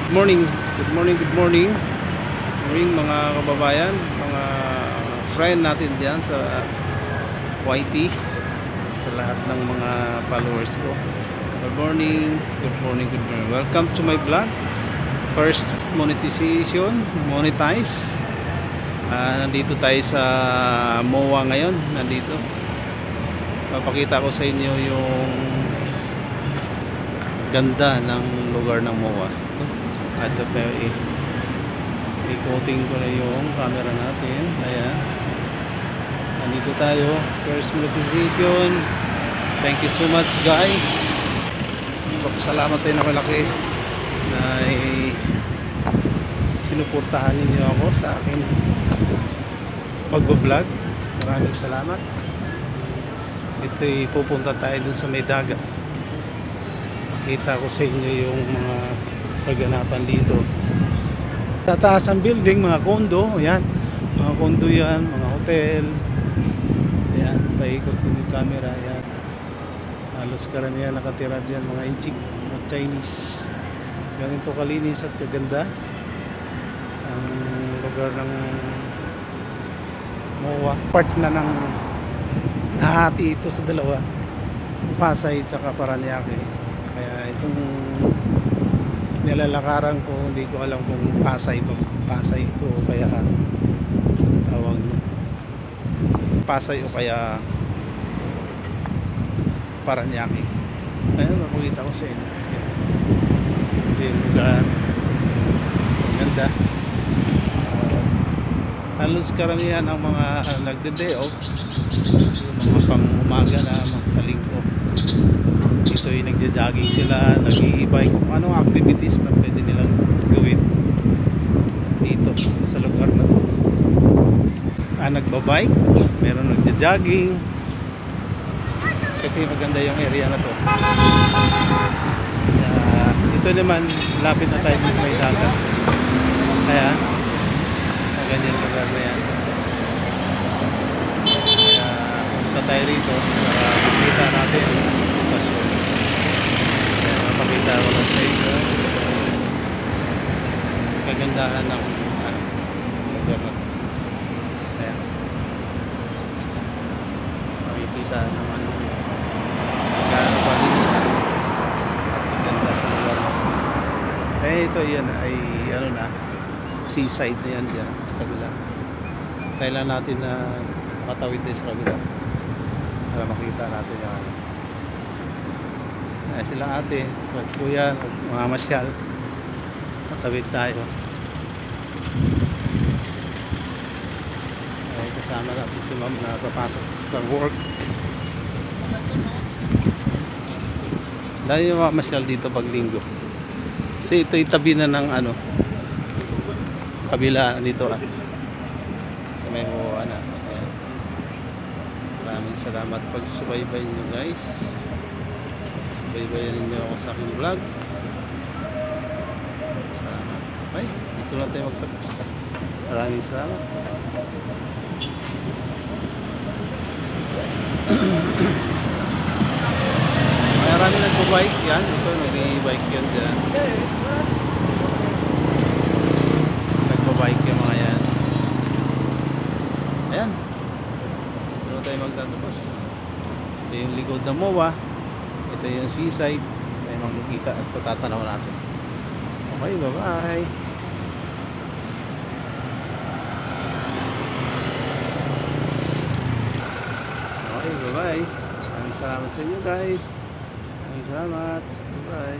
morning, good morning, good morning. Morning mga kababayan, mga friend natin diyan sa YT, sa lahat ng mga followers ko. Good morning, good morning, good morning. Welcome to my vlog. First monetization, monetize. Nandito tayo sa MOA ngayon. Nandito. Papakita ko sa inyo yung ganda ng lugar ng MOA. At i-coating ko na yung camera natin. Ayan, nandito tayo, first monetization. Thank you so much guys, salamat tayo na malaki na sinuportahan ninyo ako sa akin pagbablog. Maraming salamat. Ito pupunta tayo dun sa may dagat. Makita ko sa inyo yung mga paganapan dito. Tataas ang building, mga condo. Ayan, mga condo yan, mga hotel. Ayan, paikot yung camera. Ayan, halos karamihan nakatira diyan, mga inchik, mga Chinese. Ganito kalinis at kaganda ang lugar ng MOA. Part na ng nahati ito sa dalawa, Pasay at saka Paranaque. Kaya itong nilalakaran ko, hindi ko alam kung Pasay ito o kaya tawag Pasay o kaya Paranaque. Ayun, makikita ko sa inyo. Ito yung lugar, ganda. Halos karamihan ang mga nagde-day off, yung mga pang umaga na magsaling ko. Dito yung nagja-jogging sila, nag-i-bike, kung anong activities na pwede nilang gawin dito sa lugar na to. Nagbabike, meron nagja-jogging, kasi maganda yung area na to. Ito naman, lapit na tayo sa may dagat. Kaya ganyan lugar na yan. Kaya punta tayo rito para makita natin ang sitwasyon. Kaya mapakita ko na sa inyo kagandahan ng lugar na. Kaya makikita naman magkano palinis at ganda sa lugar na. Kaya ito yan ay ano na, seaside na yan dyan sa kabila. Kailan natin na makatawid tayo sa kabila para makita natin yung sila ate, sa kuya, mga masyal. Matawid tayo. Ay, kasama natin si ma'am na papasok sa work. Dahil yung mga masyal dito pag linggo. Kasi ito itabi na ng ano, kabila dito sa may MOA na. Ayan. Maraming salamat pag subaybay nyo guys. Subaybayan ninyo ako sa aking vlog. Salamat. Ay, dito lang tayo magtapos. Maraming salamat. Maraming nagbabike yan. Ito nag-i-bike yan dyan. Bike yung mga yan. Ayan, ito na tayo magtatapos. Ito yung likod ng MOA, ito yung seaside. Tayo makikita at patatanaw natin. Okay, bye bye. Okay, bye bye. Maraming salamat sa inyo guys. Maraming salamat. Bye bye.